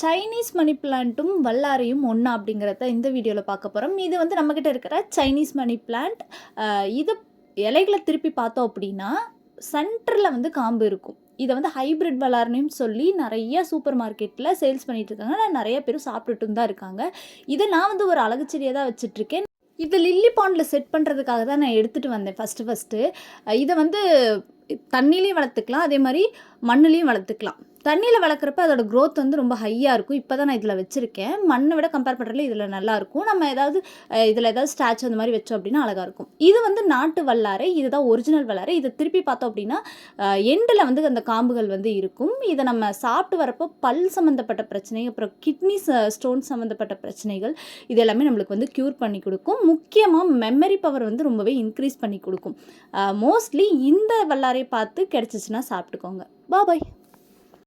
Chinese மணி பிளான்ட்டும் வல்லாரையும் ஒன்றா அப்படிங்கிறத இந்த வீடியோவில் பார்க்க போகிறோம். இது வந்து நம்மக்கிட்ட இருக்கிற சைனீஸ் மணி பிளான்ட். இது இலைகளை திருப்பி பார்த்தோம் அப்படின்னா சென்டரில் வந்து காம்பு இருக்கும். இதை வந்து ஹைப்ரிட் வல்லாரனையும் சொல்லி நிறைய சூப்பர் மார்க்கெட்டில் சேல்ஸ் பண்ணிகிட்டு இருக்காங்க. நிறைய பேரும் சாப்பிட்டுட்டும் தான் இருக்காங்க. இதை நான் வந்து ஒரு அழகு செடியாக தான் வச்சிட்ருக்கேன். இது லில்லி பாண்டில் செட் பண்ணுறதுக்காக தான் நான் எடுத்துகிட்டு வந்தேன் ஃபஸ்ட்டு. இதை வந்து தண்ணிலையும் வளர்த்துக்கலாம், அதே மாதிரி மண்ணுலேயும் வளர்த்துக்கலாம். தண்ணியில் வளர்க்குறப்ப அதோட க்ரோத் வந்து ரொம்ப ஹையாக இருக்கும். இப்போ தான் நான் இதில் வச்சுருக்கேன். மண்ணை விட கம்பேர் பண்ணுறதுல இதில் நல்லாயிருக்கும். நம்ம ஏதாவது இதில் ஏதாவது ஸ்டாச்சு அந்த மாதிரி வச்சோம் அப்படின்னா அழகாக இருக்கும். இது வந்து நாட்டு வல்லாரை, இதுதான் ஒரிஜினல் வல்லாரை. இதை திருப்பி பார்த்தோம் அப்படின்னா எண்டில் வந்து அந்த காம்புகள் வந்து இருக்கும். இதை நம்ம சாப்பிட்டு வரப்போ பல் சம்மந்தப்பட்ட பிரச்சனை, அப்புறம் கிட்னி ஸ்டோன் சம்மந்தப்பட்ட பிரச்சனைகள், இது எல்லாமே நம்மளுக்கு வந்து க்யூர் பண்ணி கொடுக்கும். முக்கியமாக மெமரி பவர் வந்து ரொம்பவே இன்க்ரீஸ் பண்ணி கொடுக்கும். மோஸ்ட்லி இந்த வல்லாரை பார்த்து கிடச்சிச்சின்னா சாப்பிட்டுக்கோங்க. பாய்.